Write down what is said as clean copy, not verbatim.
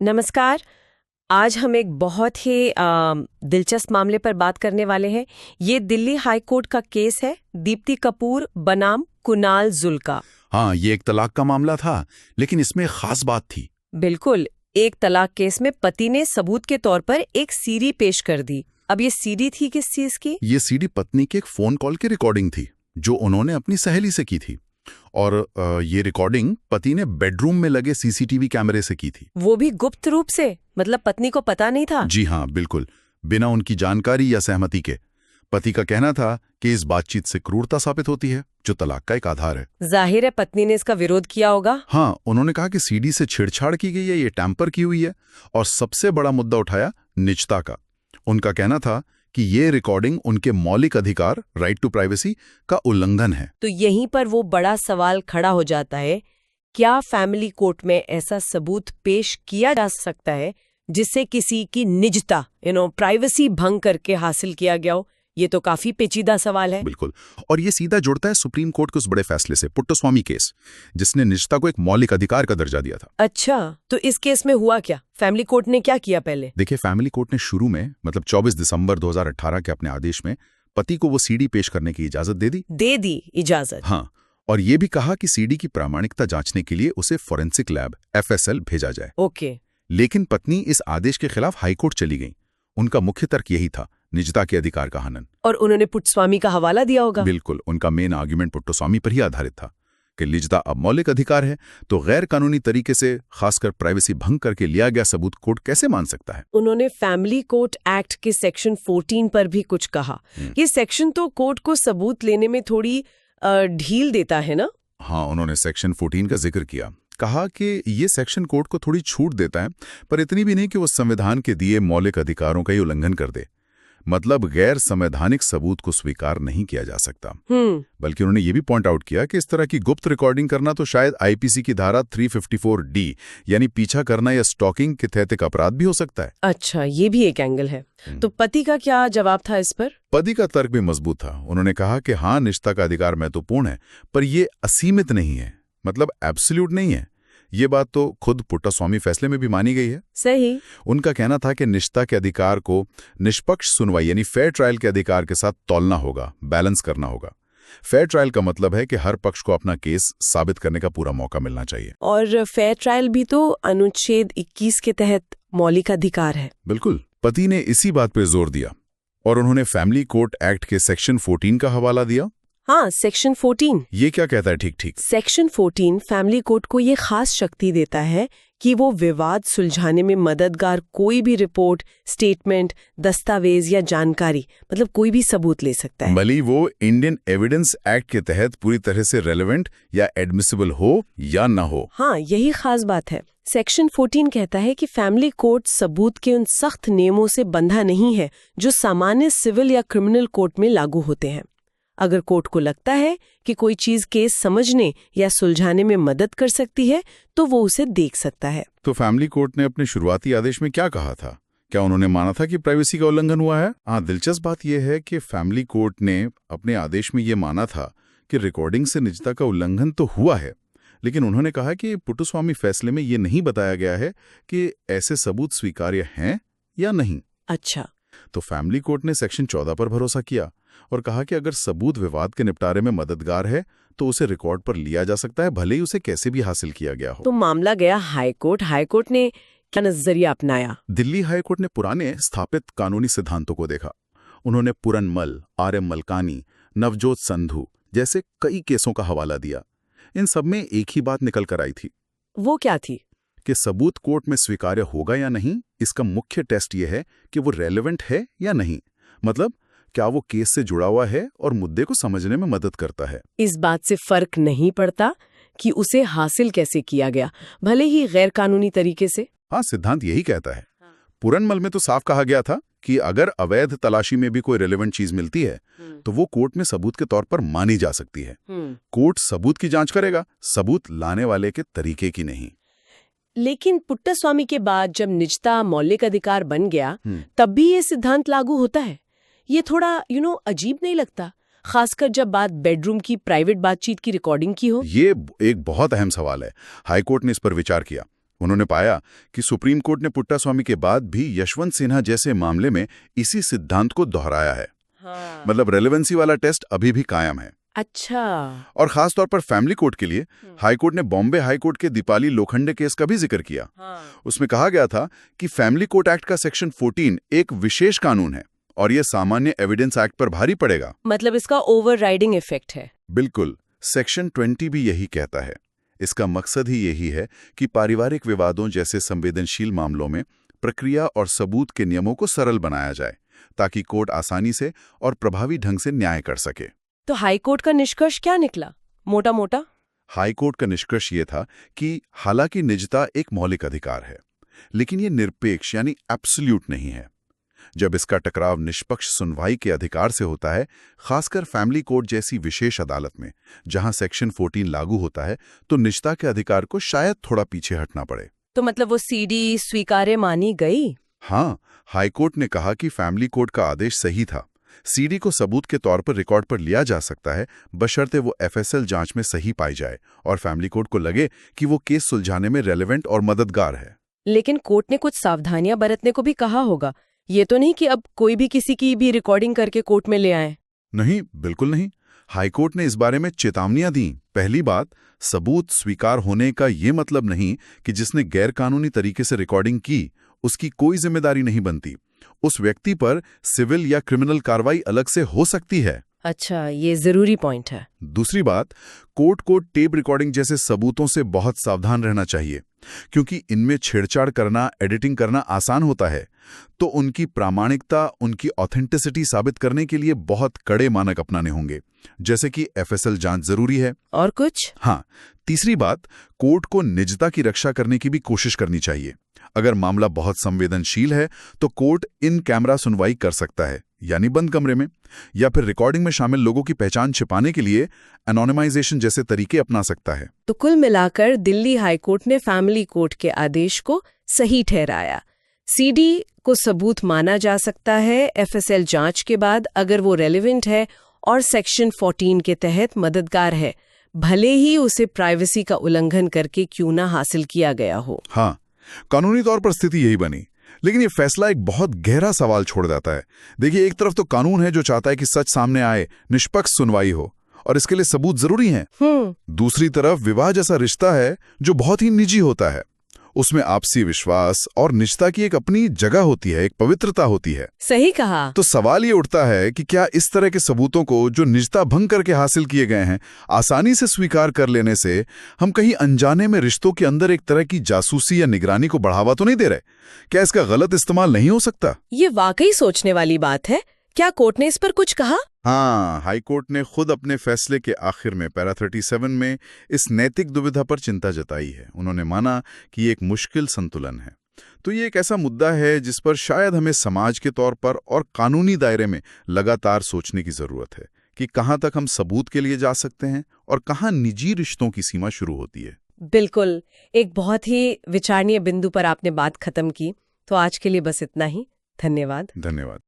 नमस्कार। आज हम एक बहुत ही दिलचस्प मामले पर बात करने वाले हैं। ये दिल्ली हाई कोर्ट का केस है, दीप्ति कपूर बनाम कुणाल जुल का। हाँ, ये एक तलाक का मामला था, लेकिन इसमें खास बात थी। बिल्कुल, एक तलाक केस में पति ने सबूत के तौर पर एक सीडी पेश कर दी। अब ये सीडी थी किस चीज की? ये सीडी पत्नी के एक फोन कॉल की रिकॉर्डिंग थी, जो उन्होंने अपनी सहेली से की थी। और ये रिकॉर्डिंग पति ने बेडरूम में लगे सीसीटीवी कैमरे से की थी। वो भी गुप्त रूप से, मतलब पत्नी को पता नहीं था? जी हाँ, बिल्कुल, बिना उनकी जानकारी या सहमति के। पति का कहना था कि इस बातचीत से क्रूरता साबित होती है, जो तलाक का एक आधार है। जाहिर है पत्नी ने इसका विरोध किया होगा। हाँ, उन्होंने कहा कि सीडी से छेड़छाड़ की गई है, ये टैंपर की हुई है, और सबसे बड़ा मुद्दा उठाया निजता का। उनका कहना था कि ये रिकॉर्डिंग उनके मौलिक अधिकार, राइट टू प्राइवेसी, का उल्लंघन है। तो यहीं पर वो बड़ा सवाल खड़ा हो जाता है, क्या फैमिली कोर्ट में ऐसा सबूत पेश किया जा सकता है जिससे किसी की निजता, प्राइवेसी भंग करके हासिल किया गया हो? ये तो काफी पेचीदा सवाल है। बिल्कुल, और ये सीधा जुड़ता है सुप्रीम कोर्ट के उस बड़े फैसले से, पुट्टस्वामी केस, जिसने निजता को एक मौलिक अधिकार का दर्जा दिया था। अच्छा, तो इस केस में हुआ क्या? फैमिली कोर्ट ने क्या किया पहले? देखिए, फैमिली कोर्ट ने शुरू में, मतलब 24 दिसंबर 2018 के अपने आदेश में पति को वो सीडी पेश करने की इजाजत दे दी इजाजत। हाँ, और ये भी कहा कि सीडी की प्रामाणिकता जांचने के लिए उसे फोरेंसिक लैब FSL भेजा जाए। ओके। लेकिन पत्नी इस आदेश के खिलाफ हाईकोर्ट चली गई। उनका मुख्य तर्क यही था, निजता के अधिकार का हनन। और उन्होंने पुट्टस्वामी का हवाला दिया होगा। बिल्कुल, उनका मेन आर्ग्यूमेंट पुट्टस्वामी पर ही आधारित था कि निजता अब मौलिक अधिकार है, तो गैर कानूनी तरीके से, खासकर प्राइवेसी भंग करके लिया गया सबूत कोर्ट कैसे मान सकता है। उन्होंने फैमिली कोर्ट एक्ट के सेक्शन 14 पर भी कुछ कहा। ये सेक्शन तो कोर्ट को सबूत लेने में थोड़ी ढील देता है ना? हाँ, उन्होंने सेक्शन 14 का जिक्र किया। कहा कि ये सेक्शन कोर्ट को थोड़ी छूट देता है, पर इतनी भी नहीं कि वो संविधान के दिए मौलिक अधिकारों का ही उल्लंघन कर दे। मतलब गैर संवैधानिक सबूत को स्वीकार नहीं किया जा सकता। बल्कि उन्होंने ये भी पॉइंट आउट किया कि इस तरह की गुप्त रिकॉर्डिंग करना तो शायद IPC की धारा 354D, यानी पीछा करना या स्टॉकिंग के तहत एक अपराध भी हो सकता है। अच्छा, ये भी एक एंगल है। तो पति का क्या जवाब था इस पर? पति का तर्क भी मजबूत था। उन्होंने कहा कि हाँ, निजता का अधिकार महत्वपूर्ण है, पर ये असीमित नहीं है, मतलब एब्सोल्यूट नहीं है। ये बात तो खुद पुट्टस्वामी फैसले में भी मानी गई है। सही। उनका कहना था कि निजता के अधिकार को निष्पक्ष सुनवाई यानी फेयर ट्रायल के अधिकार के साथ तौलना होगा, बैलेंस करना होगा। फेयर ट्रायल का मतलब है कि हर पक्ष को अपना केस साबित करने का पूरा मौका मिलना चाहिए। और फेयर ट्रायल भी तो अनुच्छेद 21 के तहत मौलिक अधिकार है। बिल्कुल, पति ने इसी बात पर जोर दिया और उन्होंने फैमिली कोर्ट एक्ट के सेक्शन 14 का हवाला दिया। हाँ, सेक्शन 14। ये क्या कहता है? ठीक सेक्शन 14 फैमिली कोर्ट को ये खास शक्ति देता है कि वो विवाद सुलझाने में मददगार कोई भी रिपोर्ट, स्टेटमेंट, दस्तावेज या जानकारी, मतलब कोई भी सबूत ले सकता है, भले वो इंडियन एविडेंस एक्ट के तहत पूरी तरह से रेलेवेंट या एडमिसिबल हो या ना हो। हाँ, यही खास बात है। सेक्शन 14 कहता है कि फैमिली कोर्ट सबूत के उन सख्त नियमों से बंधा नहीं है जो सामान्य सिविल या क्रिमिनल कोर्ट में लागू होते हैं। अगर कोर्ट को लगता है कि कोई चीज केस समझने या सुलझाने में मदद कर सकती है, तो वो उसे देख सकता है। तो फैमिली कोर्ट ने अपने शुरुआती आदेश में क्या कहा था? क्या उन्होंने माना था कि प्राइवेसी का उल्लंघन हुआ है? हाँ, दिलचस्प बात यह है कि फैमिली कोर्ट ने अपने आदेश में ये माना था कि रिकॉर्डिंग से निजता का उल्लंघन तो हुआ है, लेकिन उन्होंने कहा कि पुट्टस्वामी फैसले में ये नहीं बताया गया है कि ऐसे सबूत स्वीकार्य हैं या नहीं। अच्छा। तो फैमिली कोर्ट ने सेक्शन 14 पर भरोसा किया और कहा कि अगर सबूत विवाद के निपटारे में मददगार है तो उसे रिकॉर्ड पर लिया जा सकता है, भले ही उसे कैसे भी हासिल किया गया हो। तो मामला गया हाईकोर्ट। हाईकोर्ट ने क्या नजरिया अपनाया? दिल्ली हाईकोर्ट ने पुराने स्थापित कानूनी सिद्धांतों को देखा। उन्होंने पुरनमल, RM मलकानी, नवजोत संधू जैसे कई केसों का हवाला दिया। इन सब में एक ही बात निकल कर आई थी। वो क्या थी? कि सबूत कोर्ट में स्वीकार्य होगा या नहीं, इसका मुख्य टेस्ट यह है कि वो रेलेवेंट है या नहीं। मतलब क्या वो केस से जुड़ा हुआ है और मुद्दे को समझने में मदद करता है। इस बात से फर्क नहीं पड़ता कि उसे हासिल कैसे किया गया, भले ही गैर कानूनी तरीके से। हाँ, सिद्धांत यही कहता है। पुरनमल में तो साफ कहा गया था कि अगर अवैध तलाशी में भी कोई रेलेवेंट चीज मिलती है तो वो कोर्ट में सबूत के तौर पर मानी जा सकती है। कोर्ट सबूत की जांच करेगा, सबूत लाने वाले के तरीके की नहीं। लेकिन पुट्टस्वामी के बाद जब निजता मौलिक अधिकार बन गया, तब भी ये सिद्धांत लागू होता है। ये थोड़ा अजीब नहीं लगता? खासकर जब बात बेडरूम की प्राइवेट बातचीत की रिकॉर्डिंग की हो। ये एक बहुत अहम सवाल है। हाईकोर्ट ने इस पर विचार किया। उन्होंने पाया कि सुप्रीम कोर्ट ने पुट्टास्वामी के बाद भी यशवंत सिन्हा जैसे मामले में इसी सिद्धांत को दोहराया है। हाँ। मतलब रेलेवेंसी वाला टेस्ट अभी भी कायम है। अच्छा। और खास तौर पर फैमिली कोर्ट के लिए हाईकोर्ट ने बॉम्बे हाईकोर्ट के दीपाली लोखंडे केस का भी जिक्र किया। उसमें कहा गया था कि फैमिली कोर्ट एक्ट का सेक्शन 14 एक विशेष कानून है और यह सामान्य एविडेंस एक्ट पर भारी पड़ेगा। मतलब इसका ओवरराइडिंग इफेक्ट है। बिल्कुल। सेक्शन 20 भी यही कहता है। इसका मकसद ही यही है कि पारिवारिक विवादों जैसे संवेदनशील मामलों में प्रक्रिया और सबूत के नियमों को सरल बनाया जाए ताकि कोर्ट आसानी से और प्रभावी ढंग से न्याय कर सके। तो हाईकोर्ट का निष्कर्ष क्या निकला? मोटा मोटा हाईकोर्ट का निष्कर्ष ये था कि हालांकि निजता एक मौलिक अधिकार है, लेकिन ये निरपेक्ष यानी एब्सोल्यूट नहीं है। जब इसका टकराव निष्पक्ष सुनवाई के अधिकार से होता है, खासकर फैमिली कोर्ट जैसी विशेष अदालत में जहां सेक्शन 14 लागू होता है, तो निजता के अधिकार को शायद थोड़ा पीछे हटना पड़े। तो मतलब वो सीडी स्वीकार्य मानी गई? हाँ, हाईकोर्ट ने कहा कि फैमिली कोर्ट का आदेश सही था। सीडी को सबूत के तौर पर रिकॉर्ड पर लिया जा सकता है, बशर्ते वो एफएसएल जांच में सही पाई जाए और फैमिली कोर्ट को लगे कि वो केस सुलझाने में रेलेवेंट और मददगार है। लेकिन कोर्ट ने कुछ सावधानियां बरतने को भी कहा होगा। ये तो नहीं कि अब कोई भी किसी की भी रिकॉर्डिंग करके कोर्ट में ले आए। नहीं, बिल्कुल नहीं। हाईकोर्ट ने इस बारे में चेतावनियां दी। पहली बात, सबूत स्वीकार होने का ये मतलब नहीं कि जिसने गैरकानूनी तरीके से रिकॉर्डिंग की उसकी कोई जिम्मेदारी नहीं बनती। उस व्यक्ति पर सिविल या क्रिमिनल कार्रवाई अलग से हो सकती है। अच्छा, ये जरूरी पॉइंट है। दूसरी बात, कोर्ट को टेप रिकॉर्डिंग जैसे सबूतों से बहुत सावधान रहना चाहिए, क्योंकि इनमें छेड़छाड़ करना, एडिटिंग करना आसान होता है। तो उनकी प्रामाणिकता, उनकी ऑथेंटिसिटी साबित करने के लिए बहुत कड़े मानक अपनाने होंगे, जैसे कि एफएसएल जांच जरूरी है। और कुछ? हाँ, तीसरी बात, कोर्ट को निजता की रक्षा करने की भी कोशिश करनी चाहिए। अगर मामला बहुत संवेदनशील है तो कोर्ट इन कैमरा सुनवाई कर सकता है, यानी बंद कमरे में, या फिर रिकॉर्डिंग में शामिल लोगों की पहचान छिपाने के लिए एनोनिमाइजेशन जैसे तरीके अपना सकता है। तो कुल मिलाकर दिल्ली हाईकोर्ट ने फैमिली कोर्ट के आदेश को सही ठहराया। सीडी को सबूत माना जा सकता है एफएसएल जांच के बाद अगर वो रेलेवेंट है और सेक्शन 14 के तहत मददगार है, भले ही उसे प्राइवेसी का उल्लंघन करके क्यों ना हासिल किया गया हो। हाँ, कानूनी तौर पर स्थिति यही बनी, लेकिन ये फैसला एक बहुत गहरा सवाल छोड़ जाता है। देखिए, एक तरफ तो कानून है जो चाहता है कि सच सामने आए, निष्पक्ष सुनवाई हो और इसके लिए सबूत जरूरी हैं। दूसरी तरफ विवाह जैसा रिश्ता है जो बहुत ही निजी होता है। उसमें आपसी विश्वास और निजता की एक अपनी जगह होती है, एक पवित्रता होती है। सही कहा। तो सवाल ये उठता है कि क्या इस तरह के सबूतों को जो निजता भंग करके हासिल किए गए हैं, आसानी से स्वीकार कर लेने से हम कहीं अनजाने में रिश्तों के अंदर एक तरह की जासूसी या निगरानी को बढ़ावा तो नहीं दे रहे? क्या इसका गलत इस्तेमाल नहीं हो सकता? ये वाकई सोचने वाली बात है। क्या कोर्ट ने इस पर कुछ कहा? हाँ, हाईकोर्ट ने खुद अपने फैसले के आखिर में पैरा 37 में इस नैतिक दुविधा पर चिंता जताई है। उन्होंने माना कि ये एक मुश्किल संतुलन है। तो ये एक ऐसा मुद्दा है जिस पर शायद हमें समाज के तौर पर और कानूनी दायरे में लगातार सोचने की जरूरत है कि कहाँ तक हम सबूत के लिए जा सकते हैं और कहाँ निजी रिश्तों की सीमा शुरू होती है। बिल्कुल, एक बहुत ही विचारणीय बिंदु पर आपने बात खत्म की। तो आज के लिए बस इतना ही। धन्यवाद।